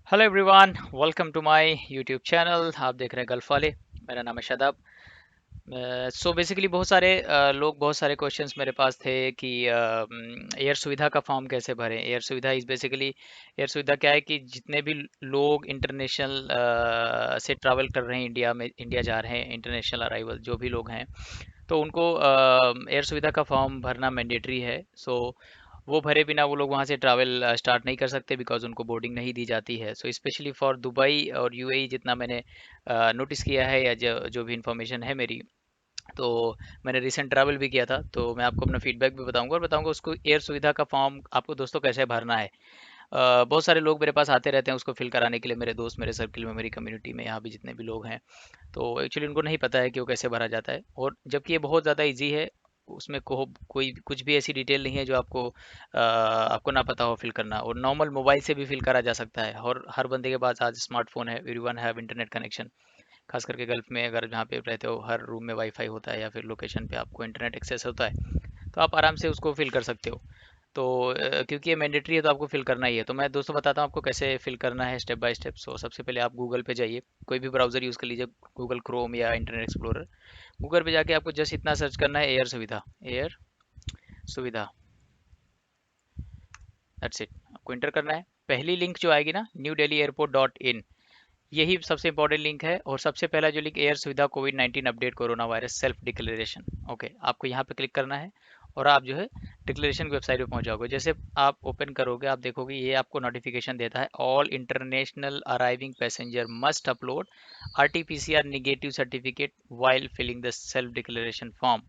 Hello everyone, welcome to my YouTube channel. आप देख रहे हैं गल्फ वाले। मेरा नाम है शादाब। सो बेसिकली बहुत सारे क्वेश्चंस मेरे पास थे कि एयर सुविधा का फॉर्म कैसे भरें। एयर सुविधा इज़ बेसिकली, एयर सुविधा क्या है कि जितने भी लोग इंटरनेशनल से ट्रैवल कर रहे हैं, इंडिया जा रहे हैं, इंटरनेशनल अराइवल जो भी लोग हैं, तो उनको एयर सुविधा का फॉर्म भरना मैंडेटरी है। सो वो भरे बिना वो लोग वहाँ से ट्रैवल स्टार्ट नहीं कर सकते, बिकॉज उनको बोर्डिंग नहीं दी जाती है। सो स्पेशली फॉर दुबई और यूएई, जितना मैंने नोटिस किया है या जो भी इंफॉर्मेशन है मेरी, तो मैंने रिसेंट ट्रैवल भी किया था, तो मैं आपको अपना फीडबैक भी बताऊंगा और बताऊंगा उसको एयर सुविधा का फॉर्म आपको दोस्तों कैसे भरना है। बहुत सारे लोग मेरे पास आते रहते हैं उसको फिल कराने के लिए, मेरे दोस्त, मेरे सर्किल में, मेरी कम्युनिटी में, यहाँ भी जितने भी लोग हैं, तो एक्चुअली उनको नहीं पता है कि वो कैसे भरा जाता है। और जबकि ये बहुत ज़्यादा इजी है, उसमें कोई कुछ भी ऐसी डिटेल नहीं है जो आपको ना पता हो फिल करना, और नॉर्मल मोबाइल से भी फिल करा जा सकता है। और हर बंदे के पास आज स्मार्टफोन है, एवरीवन हैव इंटरनेट कनेक्शन। खास करके गल्फ में अगर जहाँ पे रहते हो, हर रूम में वाईफाई होता है या फिर लोकेशन पे आपको इंटरनेट एक्सेस होता है, तो आप आराम से उसको फिल कर सकते हो। तो क्योंकि ये मैंडेटरी है तो आपको फिल करना ही है। तो मैं दोस्तों बताता हूँ आपको कैसे फिल करना है स्टेप बाय स्टेप। सो सबसे पहले आप गूगल पे जाइए, कोई भी ब्राउज़र यूज़ कर लीजिए, गूगल क्रोम या इंटरनेट एक्सप्लोरर। गूगल पे जाके आपको जस्ट इतना सर्च करना है, एयर सुविधा, एयर सुविधा, दैट्स इट। आपको इंटर करना है। पहली लिंक जो आएगी ना, new Delhi airport dot in, यही सबसे इंपॉर्टेंट लिंक है। और सबसे पहला जो लिंक, एयर सुविधा Covid 19 update corona virus self declaration, okay, आपको यहाँ पे क्लिक करना है और आप जो है डिक्लेरेशन की वेबसाइट पे पहुंच जाओगे। जैसे आप ओपन करोगे, आप देखोगे ये आपको नोटिफिकेशन देता है, all international arriving passenger must upload RTPCR negative certificate while filling the self declaration form.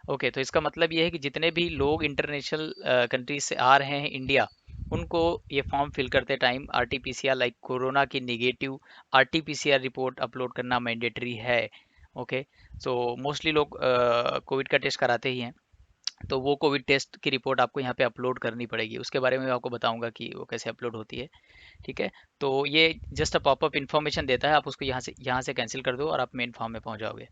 Okay, तो इसका मतलब ये है कि जितने भी लोग इंटरनेशनल कंट्रीज से आ रहे हैं इंडिया, उनको ये फॉर्म फिल करते टाइम आरटीपीसीआर लाइक कोरोना की निगेटिव आरटीपीसीआर रिपोर्ट अपलोड करना मैंडेटरी है। ओके, सो मोस्टली लोग कोविड का टेस्ट कराते ही हैं, तो वो कोविड टेस्ट की रिपोर्ट आपको यहाँ पे अपलोड करनी पड़ेगी। उसके बारे में मैं आपको बताऊंगा कि वो कैसे अपलोड होती है। ठीक है, तो ये जस्ट अ पॉपअप इन्फॉर्मेशन देता है, आप उसको यहाँ से कैंसिल कर दो और आप मेन फॉर्म में पहुँच जाओगे।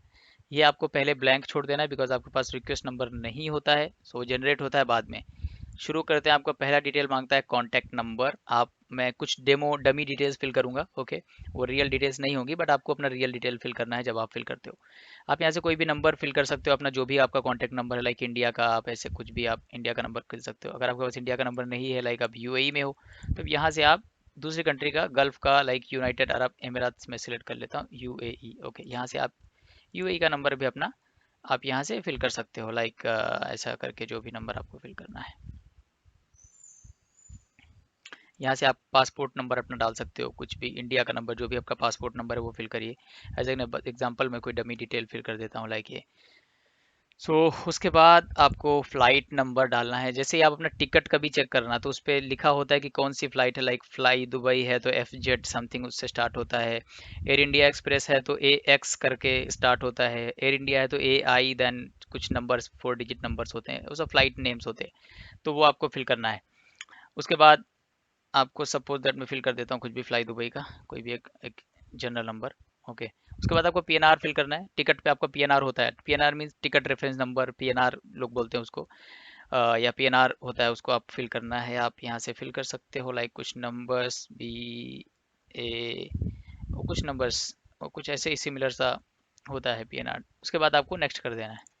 ये आपको पहले ब्लैंक छोड़ देना है, बिकॉज आपके पास रिक्वेस्ट नंबर नहीं होता है, सो जनरेट होता है बाद में। शुरू करते हैं। आपका पहला डिटेल मांगता है कॉन्टैक्ट नंबर। आप मैं कुछ डेमो डमी डिटेल्स फिल करूंगा, ओके, वो रियल डिटेल्स नहीं होंगी, बट आपको अपना रियल डिटेल फिल करना है जब आप फिल करते हो। आप यहाँ से कोई भी नंबर फिल कर सकते हो अपना, जो भी आपका कॉन्टैक्ट नंबर है, लाइक इंडिया का, आप ऐसे कुछ भी आप इंडिया का नंबर फिल सकते हो। अगर आपके पास इंडिया का नंबर नहीं है, लाइक आप यूएई में हो, तो यहाँ से आप दूसरी कंट्री का, गल्फ का, लाइक यूनाइटेड अरब एमिरात्स में सिलेक्ट कर लेता हूँ, यूएई। ओके, यहाँ से आप यूएई का नंबर भी अपना आप यहाँ से फिल कर सकते हो, लाइक ऐसा करके जो भी नंबर आपको फिल करना है। यहाँ से आप पासपोर्ट नंबर अपना डाल सकते हो, कुछ भी इंडिया का नंबर, जो भी आपका पासपोर्ट नंबर है वो फिल करिए। एज एन एग्जाम्पल मैं कोई डमी डिटेल फिल कर देता हूँ, लाइक ये। सो उसके बाद आपको फ़्लाइट नंबर डालना है। जैसे ही आप अपना टिकट कभी चेक करना, तो उस पे लिखा होता है कि कौन सी फ़्लाइट है, लाइक फ्लाई दुबई है तो एफ जेड समथिंग उससे स्टार्ट होता है। एयर इंडिया एक्सप्रेस है तो ए एक्स करके स्टार्ट होता है। एयर इंडिया है तो ए आई, देन कुछ नंबर्स, 4 डिजिट नंबर्स होते हैं, वो सब फ्लाइट नेम्स होते हैं, तो वो आपको फिल करना है। उसके बाद आपको सपोज दैट मैं फिल कर देता हूँ कुछ भी, फ्लाई दुबई का कोई भी एक जनरल नंबर। ओके, उसके बाद आपको पीएनआर फिल करना है। टिकट पे आपका पीएनआर होता है, PNR means ticket reference number, PNR लोग बोलते हैं उसको, या पीएनआर होता है, उसको आप फिल करना है। आप यहाँ से फिल कर सकते हो, लाइक कुछ नंबर्स बी ए, और कुछ नंबर्स और कुछ ऐसे ही सिमिलर सा होता है पीएनआर। उसके बाद आपको नेक्स्ट कर देना है।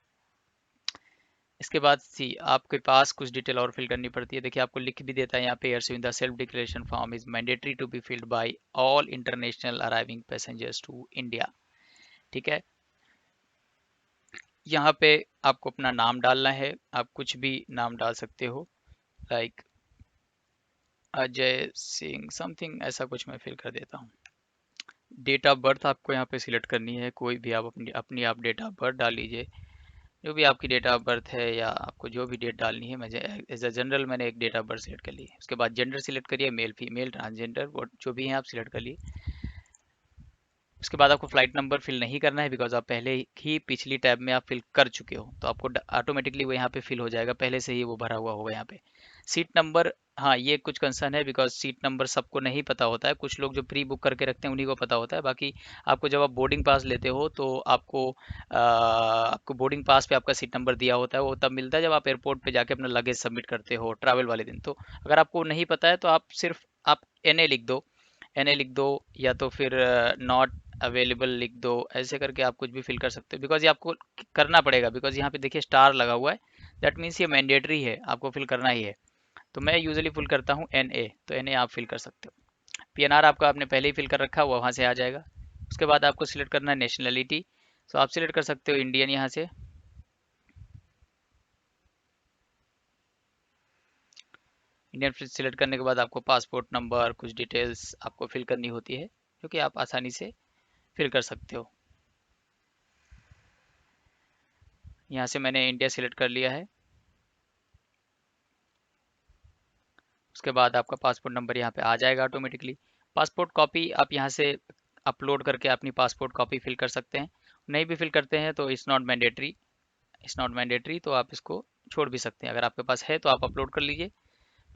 इसके बाद सी आपके पास कुछ डिटेल और फिल करनी पड़ती है। देखिए आपको लिख भी देता है यहाँ पे, air the self declaration form is mandatory to be filled by all international arriving passengers to India. ठीक है, यहाँ पे आपको अपना नाम डालना है, आप कुछ भी नाम डाल सकते हो, लाइक अजय सिंह समथिंग, ऐसा कुछ मैं फिल कर देता हूँ। डेट ऑफ बर्थ आपको यहाँ पे सिलेक्ट करनी है, कोई भी आप अपनी अपनी आप डेट ऑफ बर्थ डाल लीजिए, जो भी आपकी डेट ऑफ बर्थ है, या आपको जो भी डेट डालनी है। मैं एज अ जनरल मैंने एक डेट ऑफ बर्थ सेलेक्ट कर ली। उसके बाद जेंडर सिलेक्ट करिए, मेल फीमेल ट्रांसजेंडर, वो जो भी हैं आप सिलेक्ट कर लिए। उसके बाद आपको फ्लाइट नंबर फिल नहीं करना है, बिकॉज आप पहले ही पिछली टैब में आप फिल कर चुके हो, तो आपको ऑटोमेटिकली वो यहाँ पे फिल हो जाएगा, पहले से ही वो भरा हुआ होगा यहाँ पे। सीट नंबर, हाँ ये कुछ कंसर्न है, बिकॉज सीट नंबर सबको नहीं पता होता है, कुछ लोग जो प्री बुक करके रखते हैं उन्हीं को पता होता है। बाकी आपको जब आप बोर्डिंग पास लेते हो, तो आपको बोर्डिंग पास पे आपका सीट नंबर दिया होता है, वो तब मिलता है जब आप एयरपोर्ट पे जाके अपना लगेज सबमिट करते हो ट्रैवल वाले दिन। तो अगर आपको नहीं पता है तो आप सिर्फ आप एन ए लिख दो, NA लिख दो, या तो फिर नॉट अवेलेबल लिख दो, ऐसे करके आप कुछ भी फिल कर सकते हो, बिकॉज ये आपको करना पड़ेगा, बिकॉज यहाँ पे देखिए स्टार लगा हुआ है, दैट मीन्स ये मैंडेटरी है, आपको फिल करना ही है। तो मैं यूजुअली फिल करता हूँ NA, तो NA आप फिल कर सकते हो। PNR आपका आपने पहले ही फिल कर रखा हुआ, वहाँ से आ जाएगा। उसके बाद आपको सिलेक्ट करना है नेशनलिटी, तो आप सिलेक्ट कर सकते हो इंडियन यहाँ से। इंडियन सिलेक्ट करने के बाद आपको पासपोर्ट नंबर, कुछ डिटेल्स आपको फिल करनी होती है, जो कि आप आसानी से फिल कर सकते हो। यहाँ से मैंने इंडिया सिलेक्ट कर लिया है। उसके बाद आपका पासपोर्ट नंबर यहाँ पे आ जाएगा ऑटोमेटिकली। पासपोर्ट कॉपी आप यहाँ से अपलोड करके अपनी पासपोर्ट कॉपी फिल कर सकते हैं। नहीं भी फिल करते हैं तो इट्स नॉट मैंडेटरी, तो आप इसको छोड़ भी सकते हैं। अगर आपके पास है तो आप अपलोड कर लीजिए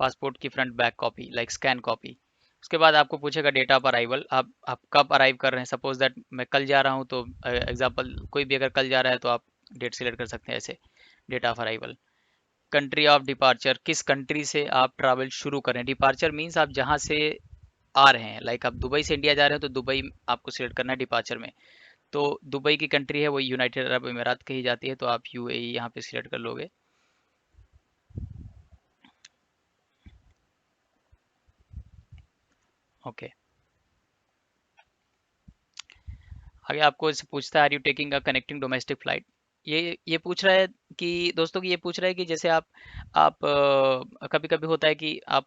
पासपोर्ट की front back copy, like scan copy. उसके बाद आपको पूछेगा डेट ऑफ अराइवल, आप कब अराइव कर रहे हैं। सपोज दैट मैं कल जा रहा हूँ, तो एग्जांपल कोई भी अगर कल जा रहा है तो आप डेट सिलेक्ट कर सकते हैं ऐसे, date of arrival. Country of departure, किस कंट्री से आप ट्रैवल शुरू करें। डिपार्चर मीन्स आप जहाँ से आ रहे हैं, लाइक आप दुबई से इंडिया जा रहे हैं तो दुबई आपको सिलेक्ट करना है डिपार्चर में। तो दुबई की कंट्री है वो यूनाइटेड अरब अमीरात कही जाती है, तो आप UAE यहाँ पे सिलेक्ट कर लोगे। ओके, आगे आपको इससे पूछता है are you taking a connecting domestic flight. ये पूछ रहा है कि दोस्तों, की ये पूछ रहा है कि जैसे आप कभी कभी होता है कि आप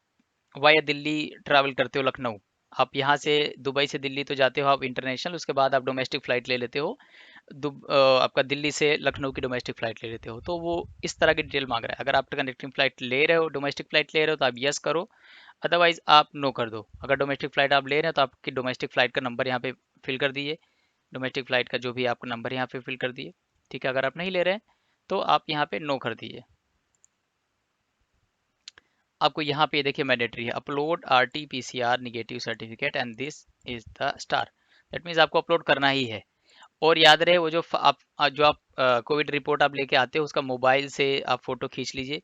वाया दिल्ली ट्रैवल करते हो, लखनऊ। आप यहाँ से दुबई से दिल्ली तो जाते हो आप इंटरनेशनल, उसके बाद आप डोमेस्टिक फ़्लाइट ले लेते हो। आपका दिल्ली से लखनऊ की डोमेस्टिक फ़्लाइट ले लेते हो, तो वो इस तरह की डिटेल मांग रहा है। अगर आप कनेक्टिंग फ़्लाइट ले रहे हो, डोमेस्टिक फ़्लाइट ले रहे हो, तो आप यस करो, अदरवाइज आप नो कर दो। अगर डोमेस्टिक फ़्लाइट आप ले रहे हैं तो आपकी डोमेस्टिक फ़्लाइट का नंबर यहाँ पे फिल कर दीजिए, डोमेस्टिक फ़्लाइट का जो भी आपका नंबर यहाँ पे फिल कर दिए। ठीक है, अगर आप नहीं ले रहे हैं तो आप यहाँ पे नो कर दीजिए। आपको यहाँ पे देखिए मैंडेटरी है, upload RT-PCR negative certificate and this is the star, that means आपको अपलोड करना ही है। और याद रहे वो जो आप कोविड रिपोर्ट आप लेके आते हो उसका मोबाइल से आप फोटो खींच लीजिए।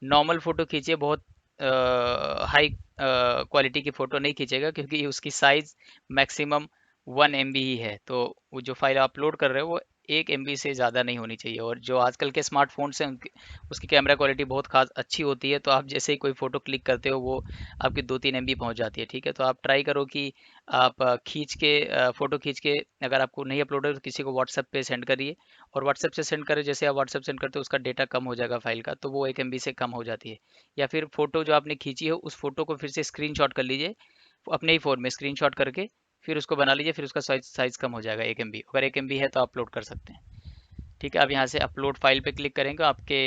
नॉर्मल फोटो खींचिए, बहुत हाई क्वालिटी की फोटो नहीं खींचेगा, क्योंकि उसकी साइज मैक्सिमम 1 MB ही है। तो वो जो फाइल अपलोड कर रहे हो वो 1 MB से ज़्यादा नहीं होनी चाहिए। और जो आजकल के स्मार्टफोन्स हैं उसकी कैमरा क्वालिटी बहुत खास अच्छी होती है, तो आप जैसे ही कोई फ़ोटो क्लिक करते हो वो आपकी 2-3 MB पहुंच जाती है। ठीक है, तो आप ट्राई करो कि आप फ़ोटो खींच के, अगर आपको नहीं अपलोड है तो किसी को व्हाट्सएप पे सेंड करिए। और व्हाट्सएप से सेंड करें, जैसे आप व्हाट्सएप सेंड करते हो उसका डेटा कम हो जाएगा फाइल का, तो वो 1 MB से कम हो जाती है। या फिर फ़ोटो जो आपने खींची हो उस फ़ोटो को फिर से स्क्रीनशॉट कर लीजिए, अपने ही फ़ोन में स्क्रीनशॉट करके फिर उसको बना लीजिए, फिर उसका साइज़ कम हो जाएगा 1 MB। अगर 1 MB है तो अपलोड कर सकते हैं। ठीक है, अब यहाँ से अपलोड फाइल पे क्लिक करेंगे, आपके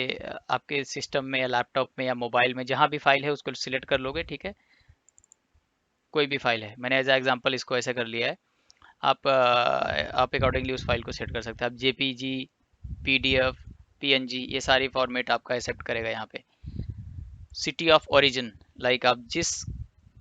आपके सिस्टम में या लैपटॉप में या मोबाइल में जहाँ भी फाइल है उसको सिलेक्ट कर लोगे। ठीक है, कोई भी फाइल है, मैंने एज एग्जांपल इसको ऐसे कर लिया है। आप अकॉर्डिंगली उस फाइल को सेट कर सकते हैं। आप JPG, PDF, PNG, ये सारी फॉर्मेट आपका एक्सेप्ट करेगा यहाँ पे। सिटी ऑफ ओरिजिन, लाइक आप जिस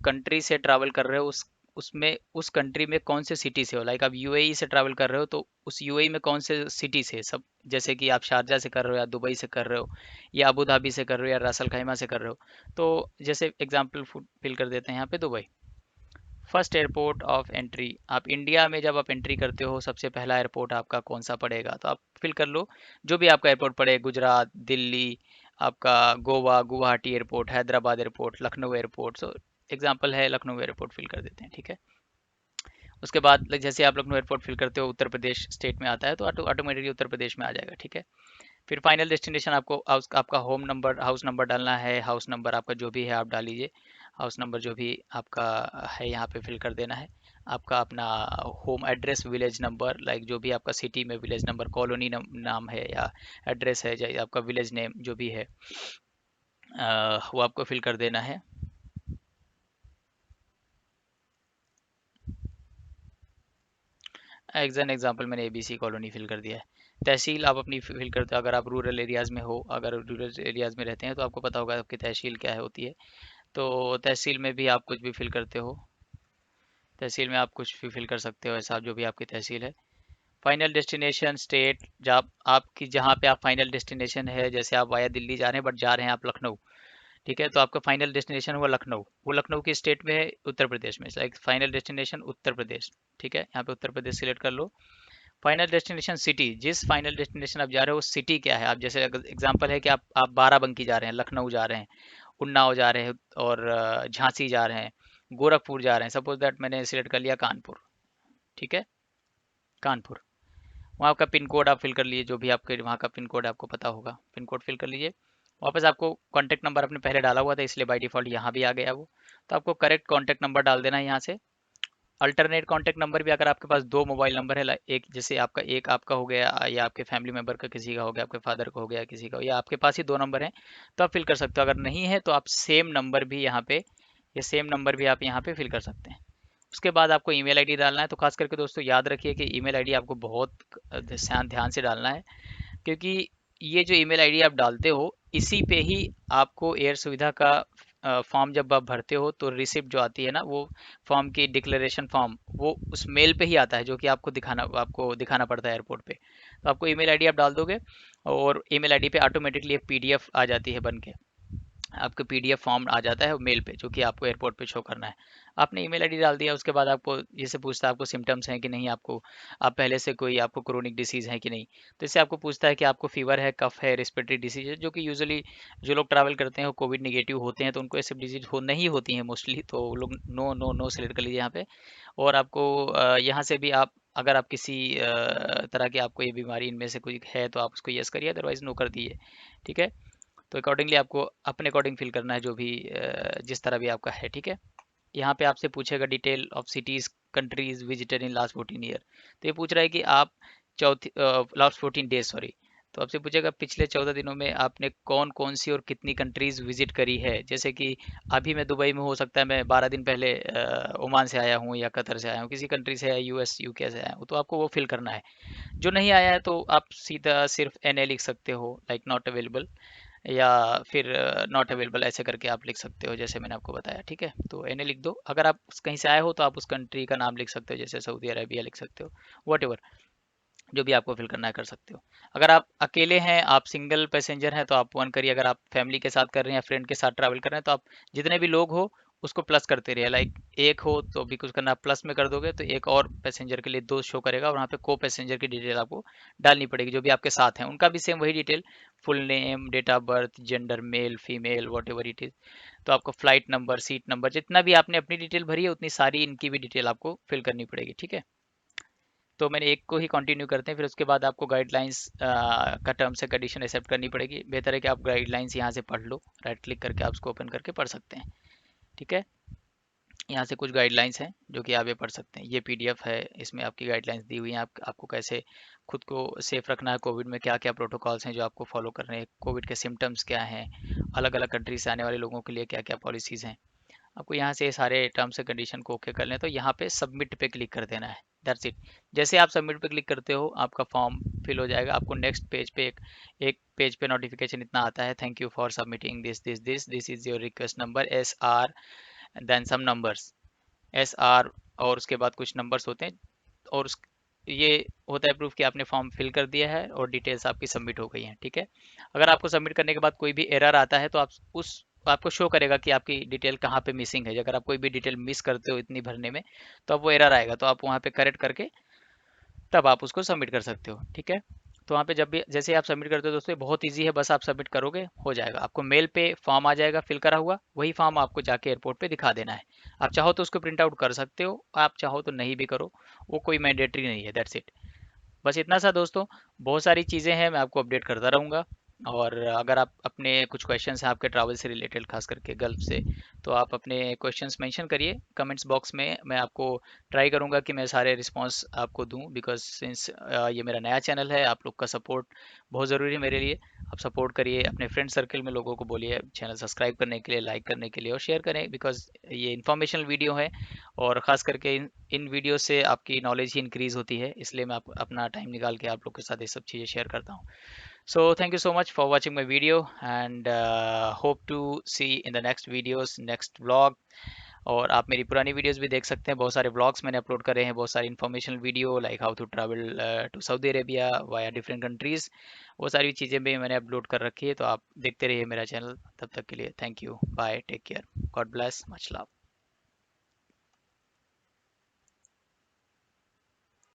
कंट्री से ट्रैवल कर रहे हो उसमें उस कंट्री में कौन से सिटी से हो। लाइक आप UAE से ट्रैवल कर रहे हो तो उस UAE में कौन से सिटी से, सब जैसे कि आप शारजा से कर रहे हो या दुबई से कर रहे हो या अबू धाबी से कर रहे हो या रासल खैमा से कर रहे हो। तो जैसे एग्जांपल फिल कर देते हैं यहाँ पे Dubai. First airport of entry, आप इंडिया में जब आप एंट्री करते हो सबसे पहला एयरपोर्ट आपका कौन सा पड़ेगा, तो आप फिल कर लो जो भी आपका एयरपोर्ट पड़े, गुजरात, दिल्ली, आपका Goa, Guwahati airport, Hyderabad airport, Lucknow airport. So example है लखनऊ एयरपोर्ट, फिल कर देते हैं। ठीक है, उसके बाद जैसे आप लखनऊ एयरपोर्ट फिल करते हो उत्तर प्रदेश स्टेट में आता है, तो ऑटोमेटिकली उत्तर प्रदेश में आ जाएगा। ठीक है, फिर फाइनल डेस्टिनेशन आपको आपका होम नंबर, हाउस नंबर डालना है। हाउस नंबर आपका जो भी है आप डाल लीजिए, हाउस नंबर जो भी आपका है यहाँ पे फिल कर देना है। आपका अपना home address, village number, like जो भी आपका सिटी में विलेज नंबर, कॉलोनी नाम है या एड्रेस है, या आपका विलेज नेम जो भी है, वो आपको फिल कर देना है। एग्ज एन एग्जाम्पल मैंने ABC कॉलोनी फिल कर दिया है। तहसील आप अपनी फिल करते हो, अगर आप रूरल एरियाज़ में हो, अगर रूरल एरियाज़ में रहते हैं तो आपको पता होगा आपकी तहसील क्या है होती है। तो तहसील में भी आप कुछ भी फिल करते हो, तहसील में आप कुछ भी फिल कर सकते हो ऐसा जो भी आपकी तहसील है। फाइनल डेस्टिनेशन स्टेट, जब आपकी जहाँ पे आप फाइनल डेस्टिनेशन है, जैसे आप वाया दिल्ली जा रहे हैं बट जा रहे हैं आप लखनऊ। ठीक है। तो आपका फाइनल डेस्टिनेशन हुआ लखनऊ, वो लखनऊ की स्टेट में है, उत्तर प्रदेश में, like final destination Uttar Pradesh. ठीक है, यहाँ पे उत्तर प्रदेश सिलेक्ट कर लो। फाइनल डेस्टिनेशन सिटी, जिस फाइनल डेस्टिनेशन आप जा रहे हो वो सिटी क्या है। आप जैसे एग्जांपल है कि आप बाराबंकी जा रहे हैं, लखनऊ जा रहे हैं, उन्नाव जा रहे हैं, और झांसी जा रहे हैं, गोरखपुर जा रहे हैं, सपोज दैट मैंने सिलेक्ट कर लिया कानपुर। ठीक है, कानपुर, वहाँ का पिन कोड आप फिल कर लीजिए, जो भी आपके वहाँ का पिन कोड आपको पता होगा, पिन कोड फिल कर लीजिए। वापस आपको कॉन्टैक्ट नंबर आपने पहले डाला हुआ था, इसलिए बाय डिफ़ॉल्ट यहाँ भी आ गया वो। तो आपको करेक्ट कॉन्टैक्ट नंबर डाल देना है यहाँ से। अल्टरनेट कॉन्टैक्ट नंबर भी, अगर आपके पास दो मोबाइल नंबर है, एक जैसे आपका, एक आपका हो गया या आपके फैमिली मेम्बर का किसी का हो गया, आपके फादर का हो गया किसी का, या आपके पास ही दो नंबर हैं, तो आप फिल कर सकते हो। अगर नहीं है तो आप सेम नंबर भी यहाँ पे, ये सेम नंबर भी आप यहाँ पे फिल कर सकते हैं। उसके बाद आपको ईमेल आईडी डालना है। तो खास करके दोस्तों याद रखिए कि ईमेल आईडी आपको बहुत ध्यान से डालना है, क्योंकि ये जो ईमेल आईडी आप डालते हो, इसी पे ही आपको एयर सुविधा का फॉर्म जब आप भरते हो तो रिसिप्ट जो आती है ना, वो फॉर्म की डिक्लेरेशन फॉर्म, वो उस मेल पे ही आता है, जो कि आपको दिखाना पड़ता है एयरपोर्ट पे। तो आपको ईमेल आईडी आप डाल दोगे, और ईमेल आईडी पे ऑटोमेटिकली एक पीडीएफ आ जाती है बन के, आपको पीडीएफ फॉर्म आ जाता है मेल पे, जो कि आपको एयरपोर्ट पे शो करना है। आपने ईमेल आईडी डाल दिया, उसके बाद आपको जैसे पूछता है आपको सिम्टम्स हैं कि नहीं, आपको आप पहले से कोई आपको क्रोनिक डिसीज़ है कि नहीं। तो इससे आपको पूछता है कि आपको फीवर है, कफ है, रेस्पिरेटरी डिसीज है, जो कि यूजुअली जो लोग ट्रैवल करते हैं वो कोविड निगेटिव होते हैं, तो उनको ऐसे डिजीज हो नहीं होती हैं मोस्टली, तो वो लोग नो नो नो सेलेक्ट कर लीजिए यहाँ पे। और आपको यहाँ से भी आप, अगर आप किसी तरह की आपको ये बीमारी इनमें से कोई है तो आप उसको यस करिए, अदरवाइज नो कर दिए। ठीक है, तो अकॉर्डिंगली आपको अपने अकॉर्डिंग फिल करना है, जो भी जिस तरह भी आपका है। ठीक है, यहाँ पे आपसे पूछेगा detail of cities countries visited in last 14 year. तो ये पूछ रहा है कि आप चौथी लास्ट 14 डेज सॉरी। तो आपसे पूछेगा पिछले 14 दिनों में आपने कौन कौन सी और कितनी कंट्रीज विजिट करी है। जैसे कि अभी मैं दुबई में, हो सकता है मैं 12 दिन पहले ओमान से आया हूँ या कतर से आया हूँ, किसी कंट्री से, यूएस यूके से आया हूँ, तो आपको वो फिल करना है। जो नहीं आया है तो आप सीधा सिर्फ एनए लिख सकते हो, लाइक नॉट अवेलेबल, या फिर नॉट अवेलेबल ऐसे करके आप लिख सकते हो, जैसे मैंने आपको बताया। ठीक है, तो एनए लिख दो। अगर आप कहीं से आए हो तो आप उस कंट्री का नाम लिख सकते हो, जैसे सऊदी अरेबिया लिख सकते हो, वट एवर, जो भी आपको फिल करना है कर सकते हो। अगर आप अकेले हैं, आप सिंगल पैसेंजर हैं, तो आप वन करिए। अगर आप फैमिली के साथ कर रहे हैं या फ्रेंड के साथ ट्रैवल कर रहे हैं, तो आप जितने भी लोग हो उसको प्लस करते रहिए। लाइक एक हो तो भी कुछ करना, प्लस में कर दोगे तो एक और पैसेंजर के लिए दो शो करेगा, और वहाँ पे को पैसेंजर की डिटेल आपको डालनी पड़ेगी, जो भी आपके साथ हैं उनका भी सेम वही detail, full name, date of birth, gender, male female, whatever it is. तो आपको फ्लाइट नंबर, सीट नंबर, जितना भी आपने अपनी डिटेल भरी है उतनी सारी इनकी भी डिटेल आपको फिल करनी पड़ेगी। ठीक है, तो मैंने एक को ही कंटिन्यू करते हैं, फिर उसके बाद आपको गाइडलाइंस का टर्म्स एंड कंडीशन एक्सेप्ट करनी पड़ेगी। बेहतर है कि आप गाइडलाइंस यहाँ से पढ़ लो, राइट क्लिक करके आप उसको ओपन करके पढ़ सकते हैं। ठीक है, यहाँ से कुछ गाइडलाइंस हैं जो कि आप ये पढ़ सकते हैं। ये पीडीएफ है, इसमें आपकी गाइडलाइंस दी हुई हैं, आपको कैसे खुद को सेफ रखना है, कोविड में क्या क्या प्रोटोकॉल्स हैं जो आपको फॉलो करने हैं, कोविड के सिम्टम्स क्या हैं, अलग अलग कंट्री से आने वाले लोगों के लिए क्या क्या पॉलिसीज़ हैं। आपको यहाँ से सारे टर्म्स एंड कंडीशन को ओके कर लें, तो यहाँ पे सबमिट पे क्लिक कर देना है, दैट्स इट। जैसे आप सबमिट पे क्लिक करते हो आपका फॉर्म फिल हो जाएगा। आपको नेक्स्ट पेज पे एक पेज पे नोटिफिकेशन इतना आता है, thank you for submitting this is your request number S R, then some numbers, S R, और उसके बाद कुछ नंबर्स होते हैं, और ये होता है प्रूफ कि आपने फॉर्म फिल कर दिया है और डिटेल्स आपकी सबमिट हो गई हैं। ठीक है, अगर आपको सबमिट करने के बाद कोई भी एरर आता है तो आप उस आपको शो करेगा कि आपकी डिटेल कहाँ पे मिसिंग है। अगर आप कोई भी डिटेल मिस करते हो इतनी भरने में, तो अब वो एरर आएगा, तो आप वहाँ पे करेक्ट करके तब आप उसको सबमिट कर सकते हो। ठीक है, तो वहाँ पे जब भी जैसे आप सबमिट करते हो दोस्तों, ये बहुत ईजी है, बस आप सबमिट करोगे हो जाएगा। आपको मेल पे फॉर्म आ जाएगा फिल करा हुआ, वही फॉर्म आपको जाके एयरपोर्ट पे दिखा देना है। आप चाहो तो उसको प्रिंट आउट कर सकते हो, आप चाहो तो नहीं भी करो, वो कोई मैंडेटरी नहीं है, दैट्स इट। बस इतना सा दोस्तों, बहुत सारी चीज़ें हैं, मैं आपको अपडेट करता रहूँगा। और अगर आप अपने कुछ क्वेश्चंस हैं आपके ट्रैवल से रिलेटेड, खास करके गल्फ से, तो आप अपने क्वेश्चंस मेंशन करिए कमेंट्स बॉक्स में। मैं आपको ट्राई करूँगा कि मैं सारे रिस्पांस आपको दूँ, बिकॉज सिंस ये मेरा नया चैनल है, आप लोग का सपोर्ट बहुत ज़रूरी है मेरे लिए। आप सपोर्ट करिए, अपने फ्रेंड सर्कल में लोगों को बोलिए चैनल सब्सक्राइब करने के लिए, लाइक करने के लिए, और शेयर करें, बिकॉज ये इन्फॉर्मेशनल वीडियो है, और ख़ास करके इन वीडियो से आपकी नॉलेज ही इंक्रीज़ होती है, इसलिए मैं अपना टाइम निकाल के आप लोग के साथ ये सब चीज़ें शेयर करता हूँ। So thank you so much for watching my video, and hope to see in the next videos, next vlog. और आप मेरी पुरानी वीडियोस भी देख सकते हैं, बहुत सारे व्लॉग्स मैंने अपलोड करे हैं, बहुत सारी informational video like how to travel to Saudi Arabia via different countries, वो सारी चीज़ें भी मैंने अपलोड कर रखी है। तो आप देखते रहिए मेरा चैनल। तब तक के लिए thank you, bye, take care, God bless, much love.